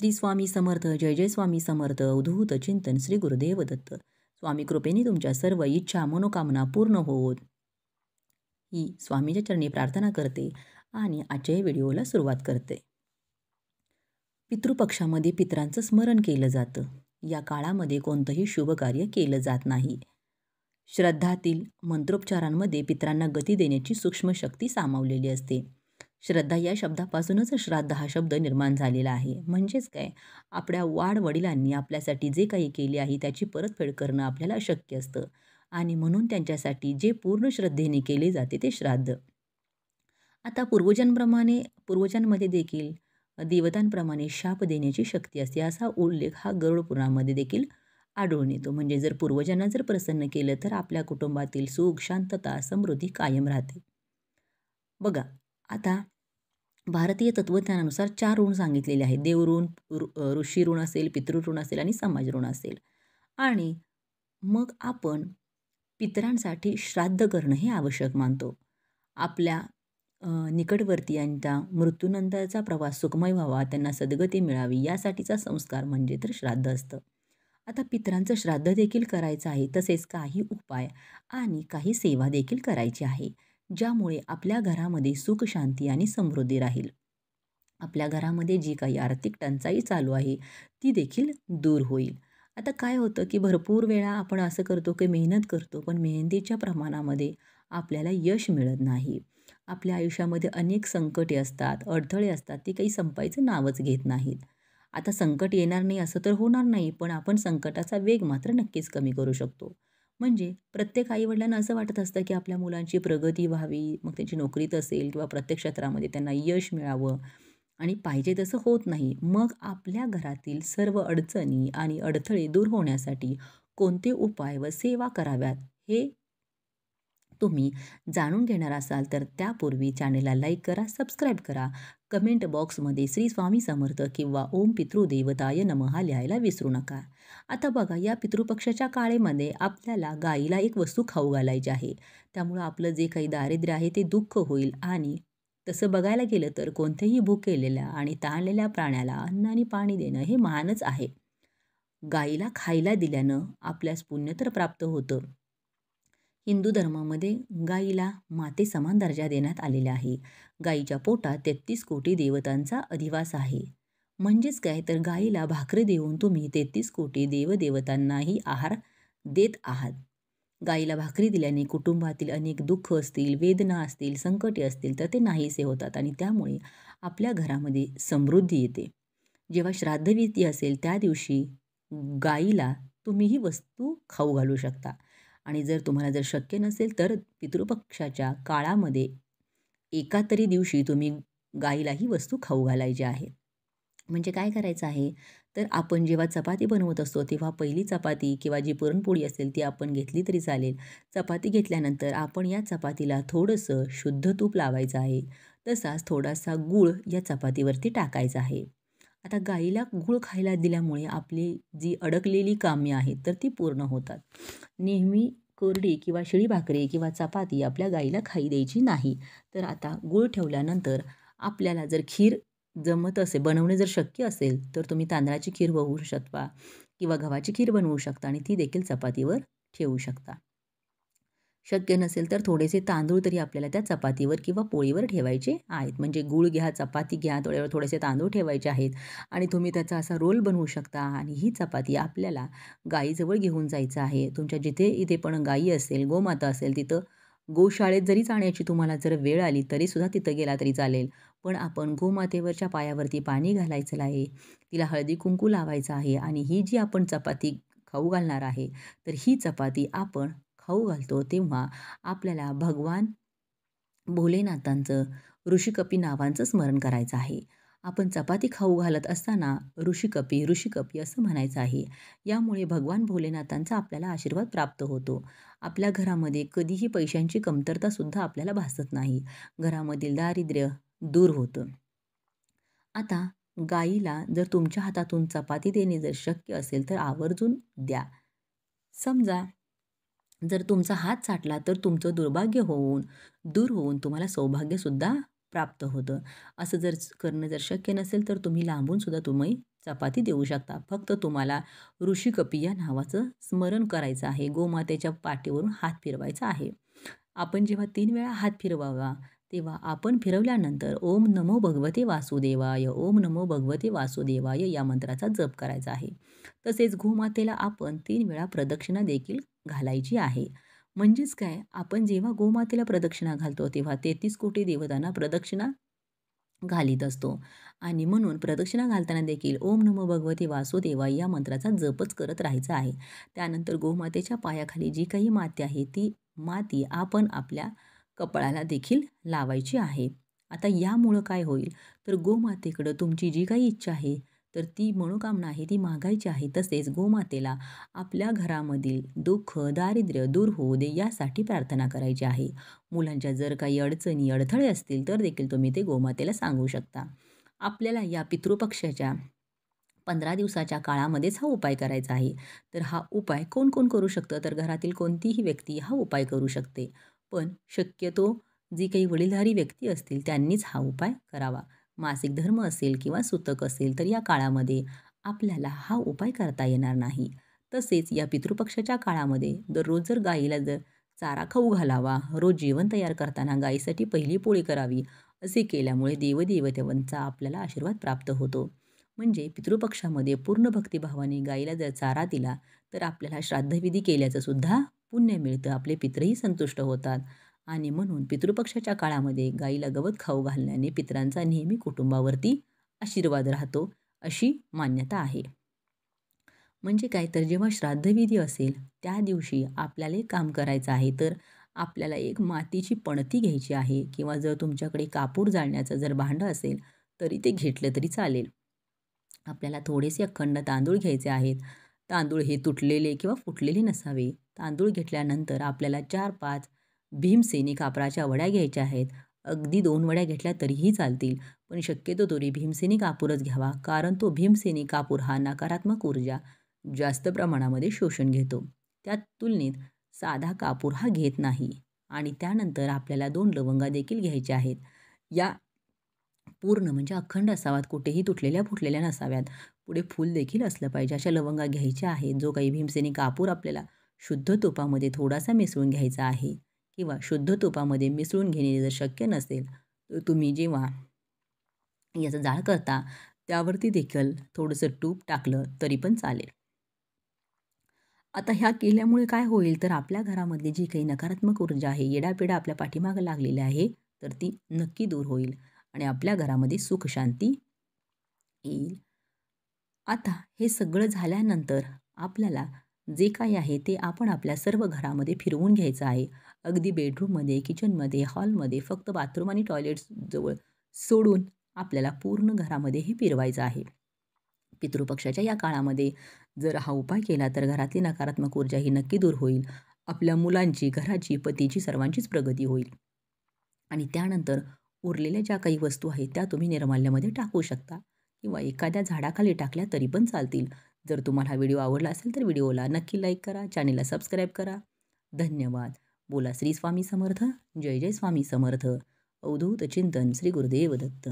श्री स्वामी समर्थ. जय जय स्वामी समर्थ. अवधूत चिंतन श्री गुरुदेव दत्त. स्वामी कृपेने तुमच्या सर्व इच्छा मनोकामना पूर्ण होत ही स्वामीच्या चरणी प्रार्थना करते आणि आजच्या व्हिडिओला सुरुवात करते. पितृपक्षामध्ये पितरांचं स्मरण केलं जातं. या काळामध्ये कोणतंही शुभ कार्य केलं जात नाही. श्रद्धातील मंत्रोच्चारांमध्ये पितरांना गती देण्याची सूक्ष्म शक्ती सामावलेली असते. श्रद्धा या शब्दापासूनच श्राद्ध हा शब्द निर्माण झालेला आहे. म्हणजेच काय, आपल्या वाडवडिलांनी आपल्यासाठी जे काही केले आहे त्याची परतफेड करणं आपल्याला अशक्य असतं आणि म्हणून त्यांच्यासाठी जे पूर्ण श्रद्धेने केले जाते ते श्राद्ध. आता पूर्वजांमध्ये देखील देवतांप्रमाणे शाप देण्याची शक्ती असते असा उल्लेख हा गरुड पुराणामध्ये देखील आढळून येतो. म्हणजे जर पूर्वजांना जर प्रसन्न केलं तर आपल्या कुटुंबातील सुख, शांतता, समृद्धी कायम राहते. बघा, आता भारतीय तत्त्वज्ञानानुसार 4 ऋण सांगितलेले आहेत. देवऋण, ऋषी ऋण असेल, पितृऋण असेल आणि समाज ऋण असेल. आणि मग आपण पितरांसाठी श्राद्ध करणं हे आवश्यक मानतो. आपल्या निकटवर्तीयांचा मृत्यूनंतरचा प्रवास सुखमय व्हावा, त्यांना सद्गती मिळावी यासाठीचा संस्कार म्हणजे तर श्राद्ध असतं. आता पितरांचं श्राद्ध देखील करायचं आहे, तसेच काही उपाय आणि काही सेवा देखील करायची आहे, ज्यामुळे आपल्या घरामध्ये सुख, शांती आणि समृद्धी राहील. आपल्या घरामध्ये जी काही आर्थिक टंचाई चालू आहे ती देखील दूर होईल. आता काय होतं की भरपूर वेळा आपण असं करतो की मेहनत करतो, पण मेहनतीच्या प्रमाणामध्ये आपल्याला यश मिळत नाही. आपल्या आयुष्यामध्ये अनेक संकटे असतात, अडथळे असतात, ते काही संपायचं नावच घेत नाहीत. आता संकट येणार नाही असं तर होणार नाही, पण आपण संकटाचा वेग मात्र नक्कीच कमी करू शकतो. म्हणजे प्रत्येक आईवडिलांना असं वाटत असतं की आपल्या मुलांची प्रगती व्हावी, मग त्यांची नोकरीत असेल किंवा प्रत्येक क्षेत्रामध्ये त्यांना यश मिळावं आणि पाहिजे तसं होत नाही. मग आपल्या घरातील सर्व अडचणी आणि अडथळे दूर होण्यासाठी कोणते उपाय व सेवा कराव्यात हे तुम्ही जाणून घेणार असाल तर त्यापूर्वी चॅनलला लाईक करा, सबस्क्राईब करा. कमेंट बॉक्समध्ये श्री स्वामी समर्थ किंवा ओम पितृदेवताय नमः लिहायला विसरू नका. आता बघा, या पितृपक्षाच्या काळेमध्ये आपल्याला गाईला एक वस्तू खाऊ घालायची आहे. त्यामुळं आपलं जे काही दारिद्र्य आहे ते दुःख होईल आणि तसं बघायला गेलं तर कोणत्याही भुकेलेल्या आणि ताणलेल्या प्राण्याला अन्न आणि पाणी देणं हे महानच आहे. गाईला खायला दिल्यानं आपल्यास पुण्य तर प्राप्त होतं. हिंदू धर्मामध्ये गाईला मातेसमान दर्जा देण्यात आलेला आहे. गाईच्या पोटात 33 कोटी देवतांचा अधिवास आहे. म्हणजेच काय, तर गाईला भाकरी देऊन तुम्ही 33 कोटी देवदेवतांनाही आहार देत आहात. गाईला भाकरी दिल्याने कुटुंबातील अनेक दुःख असतील, वेदना असतील, संकटे असतील तर ते नाहीसे होतात आणि त्यामुळे आपल्या घरामध्ये समृद्धी येते. जेव्हा श्राद्धविधी असेल त्या दिवशी गाईला तुम्ही ही वस्तू खाऊ घालू शकता. आणि जर तुम्हाला जर शक्य नसेल तर पितृपक्षाच्या काळामध्ये एका तरी दिवशी तुम्ही गाईला ही वस्तू खाऊ घालायची आहे. म्हणजे काय करायचं आहे, तर आपण जेव्हा चपाती बनवत असतो तेव्हा पहिली चपाती किंवा जी पुरणपोळी असेल ती आपण घेतली तरी चालेल. चपाती घेतल्यानंतर आपण या चपातीला थोडंसं शुद्ध तूप लावायचं आहे. तसाच थोडासा गूळ या चपातीवरती टाकायचा आहे. आता गाईला गूळ खायला दिल्यामुळे आपली जी अडकलेली कामे आहेत तर ती पूर्ण होतात. नेहमी कोरडी किंवा शिळी भाकरी किंवा चपाती आपल्या गाईला खाई द्यायची नाही. तर आता गूळ ठेवल्यानंतर आपल्याला जर खीर जमत असेल, बनवणे जर शक्य असेल तर तुम्ही तांदळाची खीर बनवू शकता किंवा गव्हाची खीर बनवू शकता आणि ती देखील चपातीवर ठेवू शकता. शक्य नसेल तर थोडेसे तांदूळ तरी आपल्याला त्या चपातीवर किंवा पोळीवर ठेवायचे आहेत. म्हणजे गूळ घ्या, चपाती घ्या, थोडेसे तांदूळ ठेवायचे आहेत आणि तुम्ही त्याचा असा रोल बनवू शकता आणि ही चपाती आपल्याला गाईजवळ घेऊन जायचं आहे. तुमच्या जिथे इथे पण गाई असेल, गोमाता असेल, तिथं गोशाळेत जरी जाण्याची तुम्हाला जर वेळ आली तरीसुद्धा तिथं गेला तरी चालेल. पण आपण गोमातेवरच्या पायावरती पाणी घालायचं आहे, तिला हळदी कुंकू लावायचं आहे आणि ही जी आपण चपाती खाऊ घालणार आहे, तर ही चपाती आपण खाऊ घालतो तेव्हा आपल्याला भगवान भोलेनाथांचं, ऋषिकपी नावांचं स्मरण करायचं आहे. आपण चपाती खाऊ घालत असताना ऋषिकपी ऋषिकपी असं म्हणायचं आहे. यामुळे भगवान भोलेनाथांचा आपल्याला आशीर्वाद प्राप्त होतो. आपल्या घरामध्ये कधीही पैशांची कमतरतासुद्धा आपल्याला भासत नाही. घरामधील दारिद्र्य दूर होतं. आता गाईला जर तुमच्या हातातून चपाती देणे जर शक्य असेल तर आवर्जून द्या. समजा जर तुमचा हात चाटला तर तुमचं दुर्भाग्य दूर होऊन तुम्हाला सौभाग्यसुद्धा प्राप्त होतं. असं जर करणं जर शक्य नसेल तर तुम्ही लांबूनसुद्धा तुम्ही चपाती देऊ शकता. फक्त तुम्हाला ऋषी कपी या नावाचं स्मरण करायचं आहे. गोमातेच्या पाठीवरून हात फिरवायचा आहे. आपण जेव्हा 3 वेळा हात फिरवावा, तेव्हा आपण फिरवल्यानंतर ओम नमो भगवते वासुदेवाय, ओम नमो भगवते वासुदेवाय या मंत्राचा जप करायचा आहे. तसेच गोमातेला आपण 3 वेळा प्रदक्षिणा देखील घालायची आहे. म्हणजेच काय, आपण जेव्हा गोमातेला प्रदक्षिणा घालतो, तेव्हा 33 कोटी देवतांना प्रदक्षिणा घालीत असतो आणि म्हणून प्रदक्षिणा घालताना देखील ओम नमो भगवते वासुदेवाय या मंत्राचा जपच करत राहायचा आहे. त्यानंतर गोमातेच्या पायाखाली जी काही माती आहे, ती माती आपण आपल्या कपाळाला देखील लावायची आहे. आता यामुळं काय होईल, तर गोमातेकडं तुमची जी काही इच्छा आहे, तर ती मनोकामना आहे ती मागायची आहे. तसेच गोमातेला आपल्या घरामधील दुःख, दारिद्र्य दूर होऊ दे यासाठी प्रार्थना करायची आहे. मुलांच्या जर काही अडचणी, अडथळे असतील तर देखील तुम्ही ते गोमातेला सांगू शकता. आपल्याला या पितृपक्षाच्या 15 दिवसाच्या काळामध्येच हा उपाय करायचा आहे. तर हा उपाय कोण-कोण करू शकतं? तर घरातील कोणतीही व्यक्ती हा उपाय करू शकते. पण शक्यतो जी काही वडीलधारी व्यक्ती असतील त्यांनीच हा उपाय करावा. मासिक धर्म असेल किंवा सुतक असेल तर या काळामध्ये आपल्याला हा उपाय करता येणार नाही. तसेच या पितृपक्षाच्या काळामध्ये दररोज जर गाईला जर चारा खाऊ घालावा, रोज जेवण तयार करताना गाईसाठी पहिली पोळी करावी, असे केल्यामुळे देवदेवतांचा आपल्याला आशीर्वाद प्राप्त होतो. म्हणजे पितृपक्षामध्ये पूर्ण भक्तिभावाने गाईला जर चारा दिला तर आपल्याला श्राद्धविधी केल्याचं सुद्धा पुण्य मिळतं. आपले पितरही संतुष्ट होतात आणि म्हणून पितृपक्षाच्या काळामध्ये गाईला गवत खाऊ घालण्याने पितरांचा नेहमी कुटुंबावरती आशीर्वाद राहतो, अशी मान्यता आहे. म्हणजे काय, तर जेव्हा श्राद्धविधी असेल त्या दिवशी आपल्याला एक काम करायचं आहे. तर आपल्याला एक मातीची पणती घ्यायची आहे किंवा जर तुमच्याकडे कापूर जाळण्याचं जर भांडं असेल तरी ते घेतलं तरी चालेल. आपल्याला थोडेसे अखंड तांदूळ घ्यायचे आहेत. तांदूळ हे तुटलेले किंवा फुटलेले नसावे. तांदूळ घेतल्यानंतर आपल्याला 4-5 भीमसेनी कापराच्या वड्या घ्यायच्या आहेत. अगदी 2 वड्या घेतल्या तरीही चालतील. पण शक्यतो तरी भीमसेनी कापूरच घ्यावा. कारण तो भीमसेनी कापूर हा नकारात्मक ऊर्जा जास्त प्रमाणामध्ये शोषून घेतो. त्या तुलनेत साधा कापूर हा घेत नाही. आणि त्यानंतर आपल्याला 2 लवंगा देखील घ्यायच्या आहेत. या पूर्ण म्हणजे अखंड असाव्यात, कुठेही तुटलेल्या फुटलेल्या नसाव्यात. पुढे फूल देखील असलं पाहिजे. अशा लवंगा घ्यायच्या आहेत. जो काही भीमसेनी कापूर आपल्याला शुद्ध तुपामध्ये थोडासा मिसळून घ्यायचा आहे किंवा शुद्ध तुपामध्ये मिसळून घेणे जर शक्य नसेल, तर तुम्ही जेव्हा याचं जाळ करता त्यावरती देखील थोडंसं तूप टाकलं तरी पण चालेल. आता ह्या केल्यामुळे काय होईल, तर आपल्या घरामधली जी काही नकारात्मक ऊर्जा आहे, येडापिडा आपल्या पाठीमागं लागलेली आहे, तर ती नक्की दूर होईल आणि आपल्या घरामध्ये सुख शांती येईल. आता हे सगळं झाल्यानंतर आपल्याला जे काही आहे ते आपण आपल्या सर्व घरामध्ये फिरवून घ्यायचं आहे. अगदी बेडरूममध्ये, किचनमध्ये, हॉलमध्ये फक्त बाथरूम आणि टॉयलेट्सजवळ सोडून आपल्याला पूर्ण घरामध्ये हे फिरवायचं आहे. पितृपक्षाच्या या काळामध्ये जर हा उपाय केला तर घरातली नकारात्मक ऊर्जा ही नक्की दूर होईल. आपल्या मुलांची, घराची, पतीची सर्वांचीच प्रगती होईल. आणि त्यानंतर उरलेल्या ज्या काही वस्तू आहेत त्या तुम्ही निर्माल्यामध्ये टाकू शकता किंवा एखाद्या झाडाखाली टाकल्या तरी पण चालतील. जर तुम्हाला हा व्हिडिओ आवडला असेल तर व्हिडिओला नक्की लाईक करा, चॅनेलला सबस्क्राईब करा. धन्यवाद. बोला श्री स्वामी समर्थ. जय जय स्वामी समर्थ. अवधूत चिंतन श्री गुरुदेव दत्त.